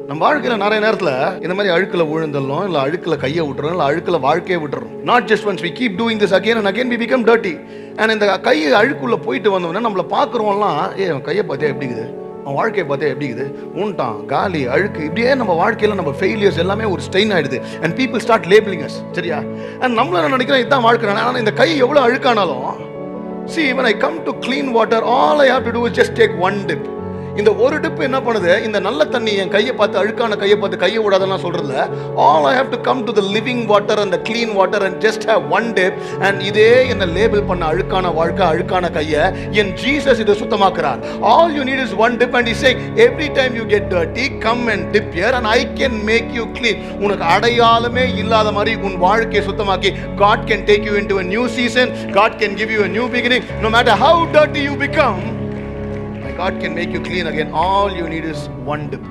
நம்ம வாழ்க்கையில நிறைய நேரத்துல இந்த மாதிரி அழுக்குல விழுந்துடணும், இல்ல அழுக்குல கையை விட்டுறோம், இல்ல அழுக்குல வாழ்க்கையை விட்டுறோம். Not just once we keep doing this again and again we become dirty. and இந்த கை அழுக்குள்ள போயிட்டு வந்தோம்னா நம்மள பாக்குறவங்கலாம் அவன் கையை பார்த்தியா எப்படி இருக்குது, அவன் வாழ்க்கையை பார்த்தியா எப்படி இருக்குது, ஊன்ட்டான் காலி அழுக்கு, இப்படியே நம்ம வாழ்க்கையில நம்ம ஃபெயிலியர்ஸ் எல்லாமே ஒரு ஸ்டெயின் ஆயிடுது. and people start labeling us. சரியா? and நம்மள நினைக்கிறோம் இதான் வாழ்க்கை. ஆனா இந்த கை எவ்வளவு அழுக்கானாலும், see when I come to clean water, all I have to do is just take one dip. இந்த ஒரு டிப் என்ன பண்ணுது, இந்த நல்ல தண்ணி என் கையை பார்த்து அழுக்கான கையை பார்த்து கையை விடாதெல்லாம் சொல்றதுல, all I have to come to the living water and the clean water and just have one dip. and இதே என்ன லேபிள் பண்ண அழுக்கான வாழ்க்கை அழுக்கான கையை என் ஜீசஸ் இதை சுத்தமாக்குறார். all you need is one dip and he saying every time you get dirty come and dip here and I can make you clean. உனக்கு அடையாளமே இல்லாத மாதிரி உன் வாழ்க்கையை சுத்தமாக்கி God can take you into a new season. God can give you a new beginning. no matter how dirty you become, God can make you clean again. all you need is one dip.